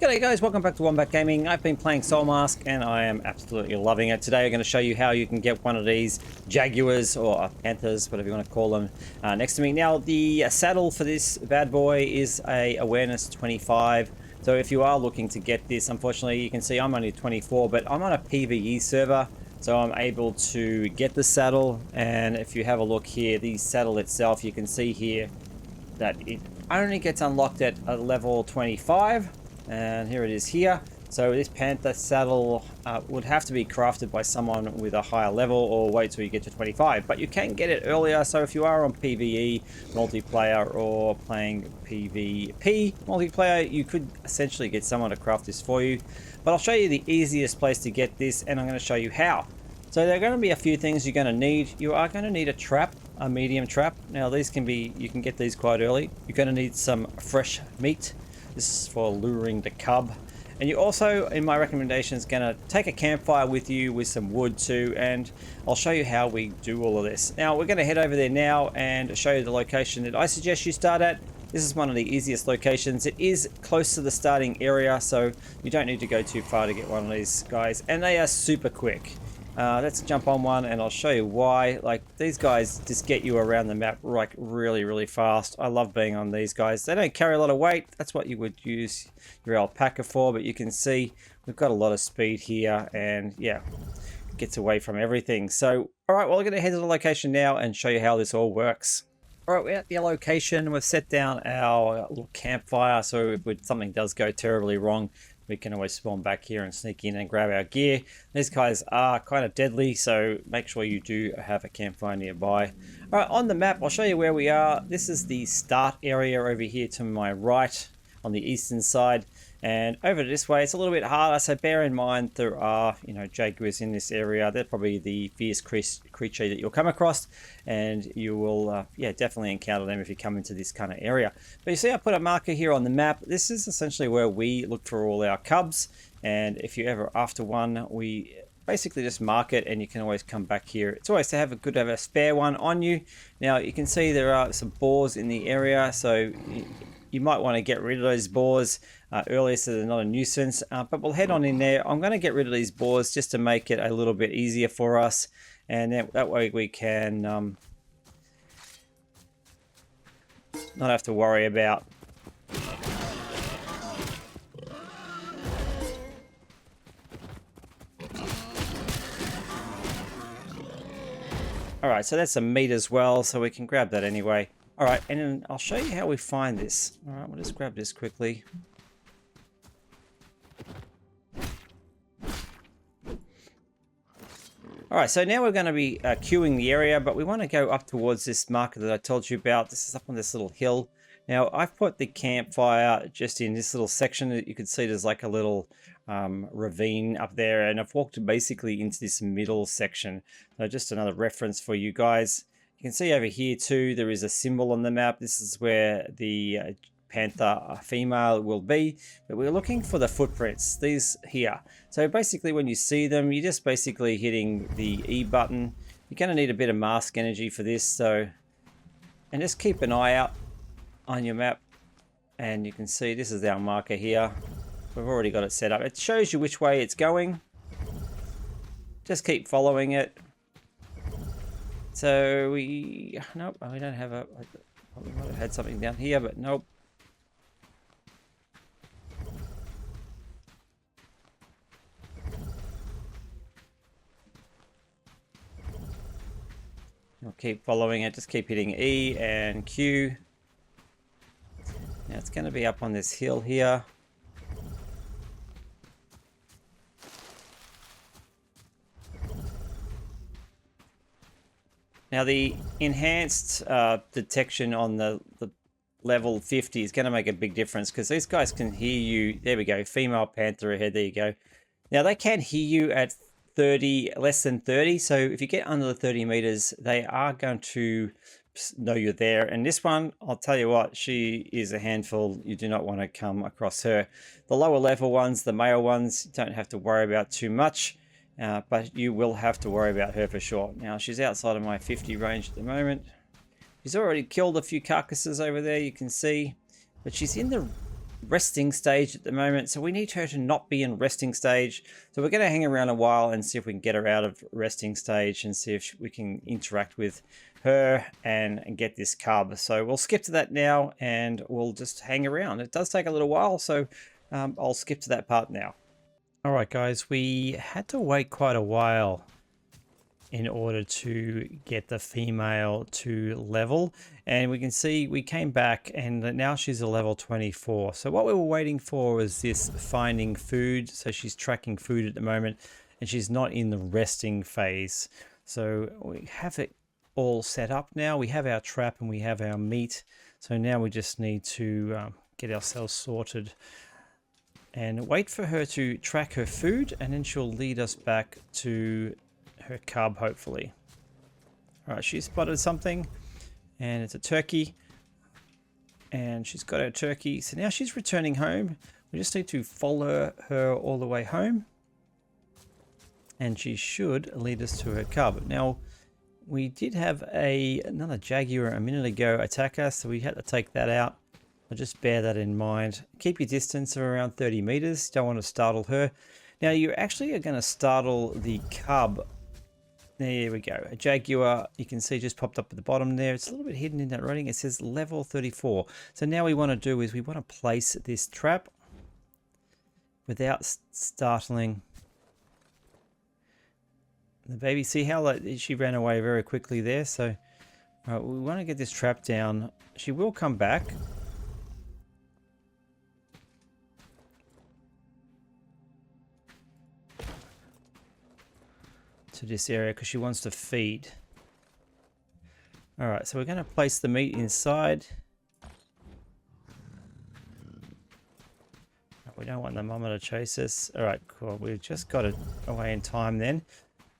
G'day guys, welcome back to Wombat Gaming. I've been playing Soulmask and I am absolutely loving it. Today I'm going to show you how you can get one of these Jaguars or Panthers, whatever you want to call them, next to me. Now the saddle for this bad boy is a awareness 25. So if you are looking to get this, unfortunately you can see I'm only 24, but I'm on a PvE server. So I'm able to get the saddle, and if you have a look here, the saddle itself, you can see here that it only gets unlocked at a level 25. And here it is here. So this Panther saddle would have to be crafted by someone with a higher level or wait till you get to 25. But you can get it earlier, so if you are on PvE multiplayer or playing PvP multiplayer, you could essentially get someone to craft this for you. But I'll show you the easiest place to get this, and I'm going to show you how. So there are going to be a few things you're going to need. You are going to need a trap, a medium trap. Now these can be, you can get these quite early. You're going to need some fresh meat. This is for luring the cub. And you also, in my recommendations, going to take a campfire with you with some wood too, and I'll show you how we do all of this. Now we're going to head over there now and show you the location that I suggest you start at. This is one of the easiest locations. It is close to the starting area, so you don't need to go too far to get one of these guys, and they are super quick. Let's jump on one and I'll show you why. Like, these guys just get you around the map like really fast. I love being on these guys. They don't carry a lot of weight. That's what you would use your alpaca for, but you can see we've got a lot of speed here, and yeah, gets away from everything. So all right, well, we're going to head to the location now and show you how this all works. All right, we're at the location. We've set down our little campfire, so if something does go terribly wrong, we can always spawn back here and sneak in and grab our gear. These guys are kind of deadly, so make sure you do have a campfire nearby. All right, on the map, I'll show you where we are. This is the start area over here to my right on the eastern side. And over this way, it's a little bit harder, so bear in mind there are, jaguars in this area. They're probably the fierce creature that you'll come across, and you will, definitely encounter them if you come into this kind of area. But you see I put a marker here on the map. This is essentially where we look for all our cubs, and if you're ever after one, we basically just mark it and you can always come back here. It's always to have a spare one on you. Now you can see there are some boars in the area, so you might want to get rid of those boars earlier so they're not a nuisance, but we'll head on in there. I'm going to get rid of these boars just to make it a little bit easier for us, and that way we can not have to worry about Alright, so that's some meat as well, so we can grab that anyway. Alright, and then I'll show you how we find this. Alright, we'll just grab this quickly. Alright, so now we're going to be queuing the area, but we want to go up towards this marker that I told you about. This is up on this little hill. Now, I've put the campfire just in this little section. That you can see there's like a little ravine up there, and I've walked basically into this middle section. So just another reference for you guys. You can see over here too, there is a symbol on the map. This is where the panther female will be, but we're looking for the footprints, these here. So basically when you see them, you're just basically hitting the E button. You're going to need a bit of mask energy for this, so, and just keep an eye out on your map, and you can see this is our marker here. We've already got it set up. It shows you which way it's going. Just keep following it. So nope, we don't have a, we might have had something down here, but nope. I'll keep following it, just keep hitting E and Q. Now it's going to be up on this hill here. Now the enhanced detection on the level 50 is going to make a big difference, because these guys can hear you. There we go, female panther ahead, there you go. Now they can hear you at 30, less than 30, so if you get under the 30 meters, they are going to know you're there. And this one, I'll tell you what, she is a handful. You do not want to come across her. The lower level ones, the male ones, you don't have to worry about too much. But you will have to worry about her for sure. Now, she's outside of my 50 range at the moment. She's already killed a few carcasses over there, you can see. But she's in the resting stage at the moment, so we need her to not be in resting stage. So we're going to hang around a while and see if we can get her out of resting stage and see if we can interact with her and get this cub. So we'll skip to that now and we'll just hang around. It does take a little while, so I'll skip to that part now. All right, guys, we had to wait quite a while in order to get the female to level, and we can see we came back and now she's a level 24. So what we were waiting for was this finding food. So she's tracking food at the moment and she's not in the resting phase. So we have it all set up now. We have our trap and we have our meat, so now we just need to get ourselves sorted and wait for her to track her food, and then she'll lead us back to her cub, hopefully. All right, she spotted something and it's a turkey, and she's got her turkey, so now she's returning home. We just need to follow her all the way home and she should lead us to her cub. Now we did have another jaguar a minute ago attack us, so we had to take that out. So just bear that in mind. Keep your distance of around 30 meters. Don't want to startle her. Now you actually are going to startle the cub. There we go. A jaguar, you can see, just popped up at the bottom there. It's a little bit hidden in that rating. It says level 34. So now we want to do is we want to place this trap without startling the baby. See how she ran away very quickly there. So we want to get this trap down. She will come back. To this area because she wants to feed. All right, so we're going to place the meat inside. We don't want the mama to chase us. All right, cool. We've just got it away in time then.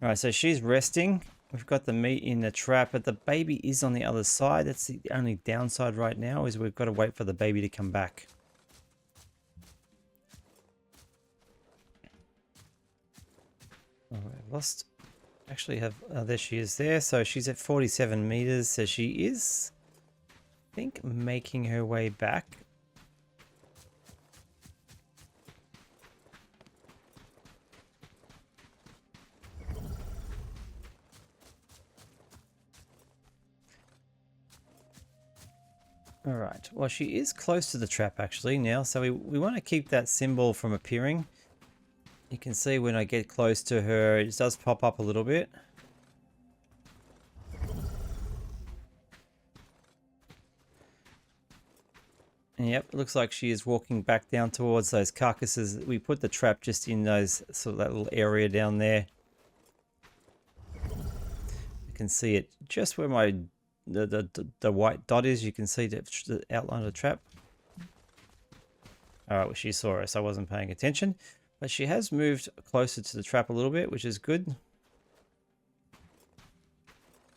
All right, so she's resting. We've got the meat in the trap, but the baby is on the other side. That's the only downside right now, is we've got to wait for the baby to come back. Oh, I've lost. Actually have there she is there. So she's at 47 meters. So she is, I think, making her way back. All right, well, she is close to the trap actually now, so we want to keep that symbol from appearing. You can see when I get close to her, it does pop up a little bit. And yep, it looks like she is walking back down towards those carcasses. We put the trap just in those, sort of that little area down there. You can see it just where my the white dot is. You can see the outline of the trap. All right, well, she saw us. I wasn't paying attention. But she has moved closer to the trap a little bit, which is good.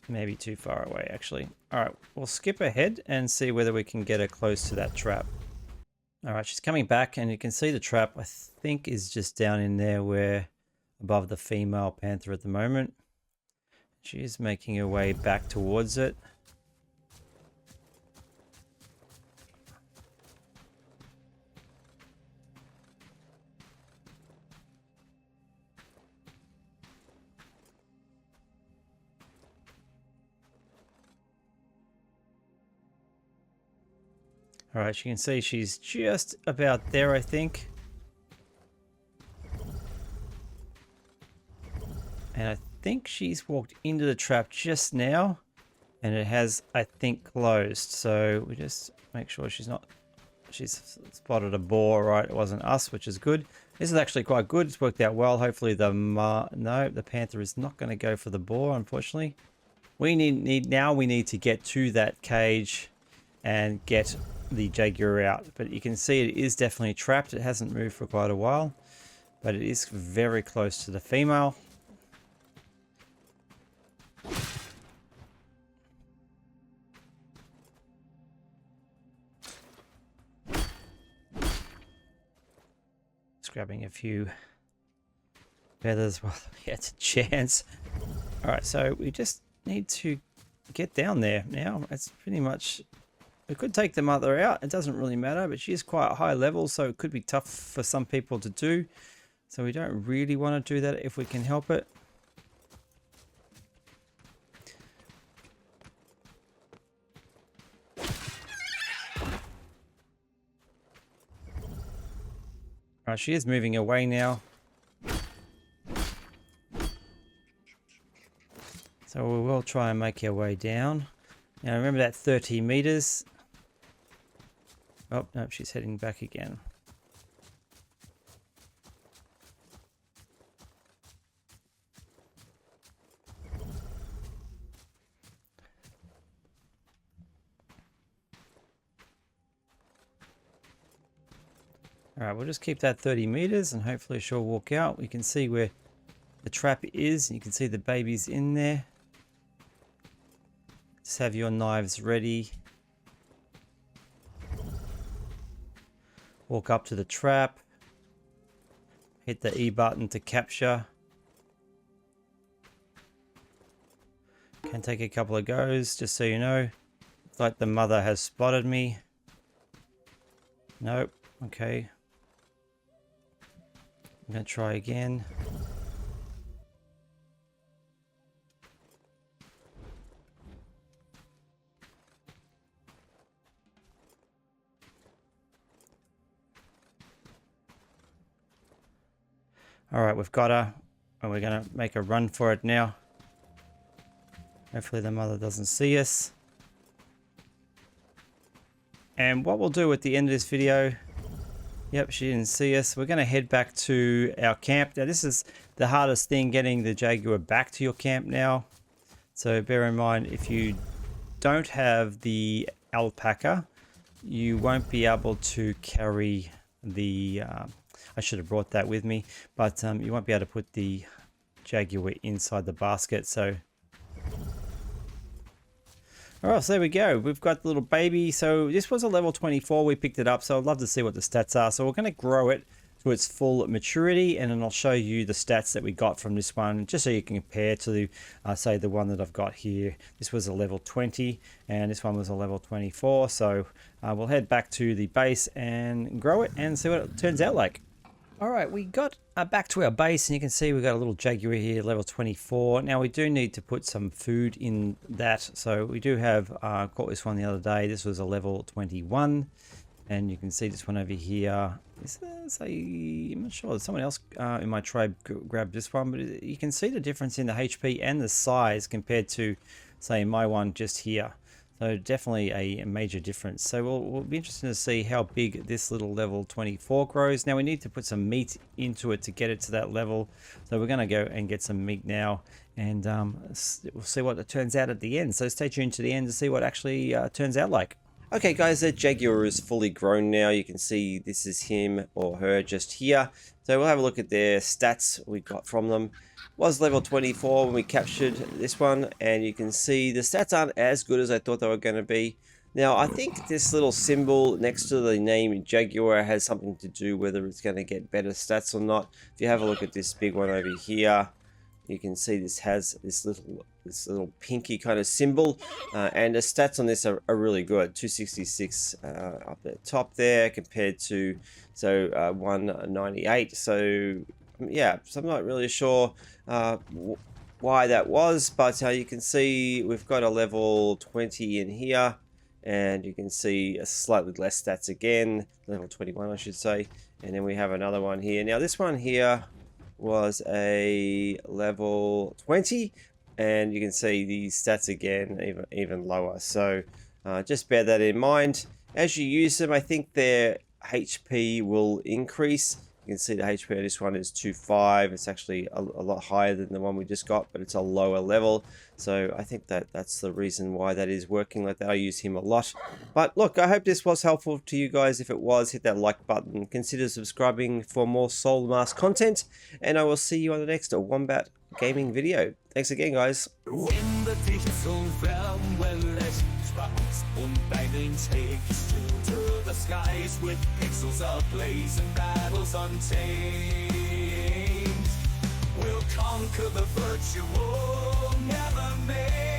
Maybe too far away, actually. All right, we'll skip ahead and see whether we can get her close to that trap. All right, she's coming back, and you can see the trap, I think, is just down in there where above the female panther at the moment. She is making her way back towards it. All right, you can see she's just about there, I think. And I think she's walked into the trap just now, and it has, I think, closed. So we just make sure she's spotted a boar, right? It wasn't us, which is good. This is actually quite good. It's worked out well. Hopefully the panther is not going to go for the boar, unfortunately. We need to get to that cage and get the jaguar out, but you can see it is definitely trapped. It hasn't moved for quite a while, but it is very close to the female. Just grabbing a few feathers while we get a chance. All right, so we just need to get down there now. It's pretty much We could take the mother out. It doesn't really matter, but she is quite a high level, so it could be tough for some people to do. So we don't really want to do that if we can help it. Alright, she is moving away now. So we will try and make our way down. Now remember that 30 meters. Oh, no, she's heading back again. Alright, we'll just keep that 30 meters and hopefully she'll walk out. We can see where the trap is. You can see the babies in there. Just have your knives ready. Walk up to the trap. Hit the E button to capture. Can take a couple of goes, just so you know. Looks like the mother has spotted me. Nope. Okay. I'm going to try again. Alright, we've got her. And we're going to make a run for it now. Hopefully the mother doesn't see us. And what we'll do at the end of this video... Yep, she didn't see us. We're going to head back to our camp. Now, this is the hardest thing, getting the Jaguar back to your camp now. So bear in mind, if you don't have the alpaca, you won't be able to carry the... I should have brought that with me. But you won't be able to put the Jaguar inside the basket. So... Alright, so there we go. We've got the little baby. So this was a level 24. We picked it up. So I'd love to see what the stats are. So we're going to grow it to its full maturity. And then I'll show you the stats that we got from this one, just so you can compare to the, say, the one that I've got here. This was a level 20 and this one was a level 24. So we'll head back to the base and grow it and see what it turns out like. Alright, we got back to our base and you can see we've got a little Jaguar here, level 24. Now we do need to put some food in that. So we do have, caught this one the other day. This was a level 21. And you can see this one over here. I'm not sure, someone else in my tribe grabbed this one. But you can see the difference in the HP and the size compared to, say, my one just here. So definitely a major difference. So we'll be interested to see how big this little level 24 grows. Now we need to put some meat into it to get it to that level. So we're going to go and get some meat now. And we'll see what it turns out at the end. So stay tuned to the end to see what actually turns out like. Okay guys, the Jaguar is fully grown now. You can see this is him or her just here. So we'll have a look at their stats we got from them. Was level 24 when we captured this one, and you can see the stats aren't as good as I thought they were going to be. Now I think this little symbol next to the name Jaguar has something to do whether it's going to get better stats or not. If you have a look at this big one over here, you can see this has this little pinky kind of symbol, and the stats on this are really good. 266 up the top there compared to 198. So yeah, so I'm not really sure why that was, but you can see we've got a level 20 in here, and you can see a slightly less stats again, level 21 I should say, and then we have another one here. Now this one here was a level 20, and you can see the stats again even lower. So just bear that in mind as you use them. I think their HP will increase. You can see the HP on this one is 2.5. It's actually a lot higher than the one we just got, but it's a lower level. So I think that's the reason why that is working like that. I use him a lot. But look, I hope this was helpful to you guys. If it was, hit that like button. Consider subscribing for more Soulmask content. And I will see you on the next Wombat Gaming video. Thanks again, guys. Und lightning takes to the skies with pixels ablaze and battles untamed. We'll conquer the virtual never made.